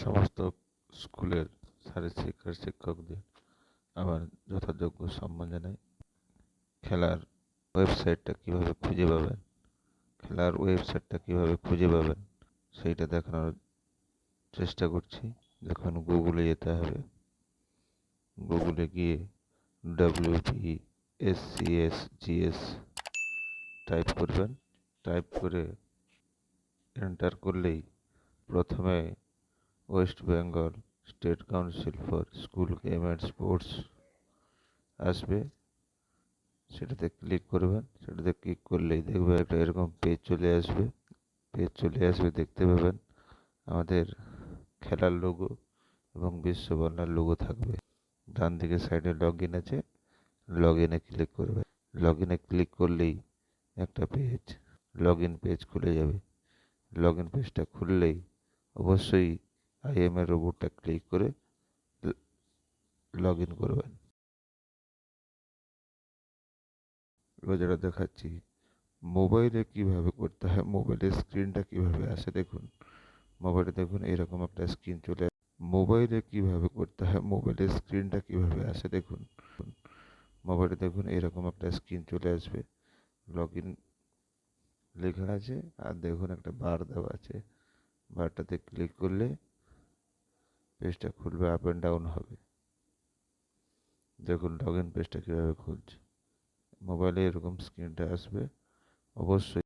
সমস্ত স্কুলের শারীরশিক্ষার শিক্ষকদের আমার যথাযোগ্য সম্মান জানাই। খেলার ওয়েবসাইটটা কীভাবে খুঁজে পাবেন, সেইটা দেখানোর চেষ্টা করছি। দেখুন, গুগলে যেতে হবে। গুগলে গিয়ে WPSCSGS টাইপ করবেন। টাইপ করে এন্টার করলেই প্রথমে West Bengal state council for school game and sports আসবে, সেটাতে ক্লিক করবেন। সেটাতে ক্লিক করলেই দেখবে একটা এরকম পেজ চলে আসবে। দেখতে পাবেন আমাদের খেলার লোগো এবং বিশ্ববর্ণার লোগো থাকবে। ডান দিকে সাইডে লগ ইন আছে, লগ ইনে ক্লিক করবেন। লগ ইনে ক্লিক করলেই একটা লগ ইন পেজ খুলে যাবে। লগ ইন পেজটা খুললেই অবশ্যই IMA রোবটটা ক্লিক করে লগ ইন করবেন। এবার যেটা দেখাচ্ছি মোবাইলে কিভাবে করতে হয়, মোবাইলের স্ক্রিনটা কিভাবে আসে দেখুন। মোবাইলে দেখুন এরকম একটা স্ক্রিন চলে মোবাইলে কিভাবে করতে হয়, মোবাইলের স্ক্রিনটা কিভাবে আসে দেখুন। মোবাইলে দেখুন এরকম একটা স্ক্রিন চলে আসবে। লগ ইন লেখা আছে আর দেখুন একটা বার দেওয়া আছে। বারটাতে ক্লিক করলে পেজটা খুলবে, আপ অ্যান্ড ডাউন হবে। দেখুন লগ ইন পেজটা কীভাবে খুলছে। মোবাইলে এরকম স্ক্রিনটা আসবে। অবশ্যই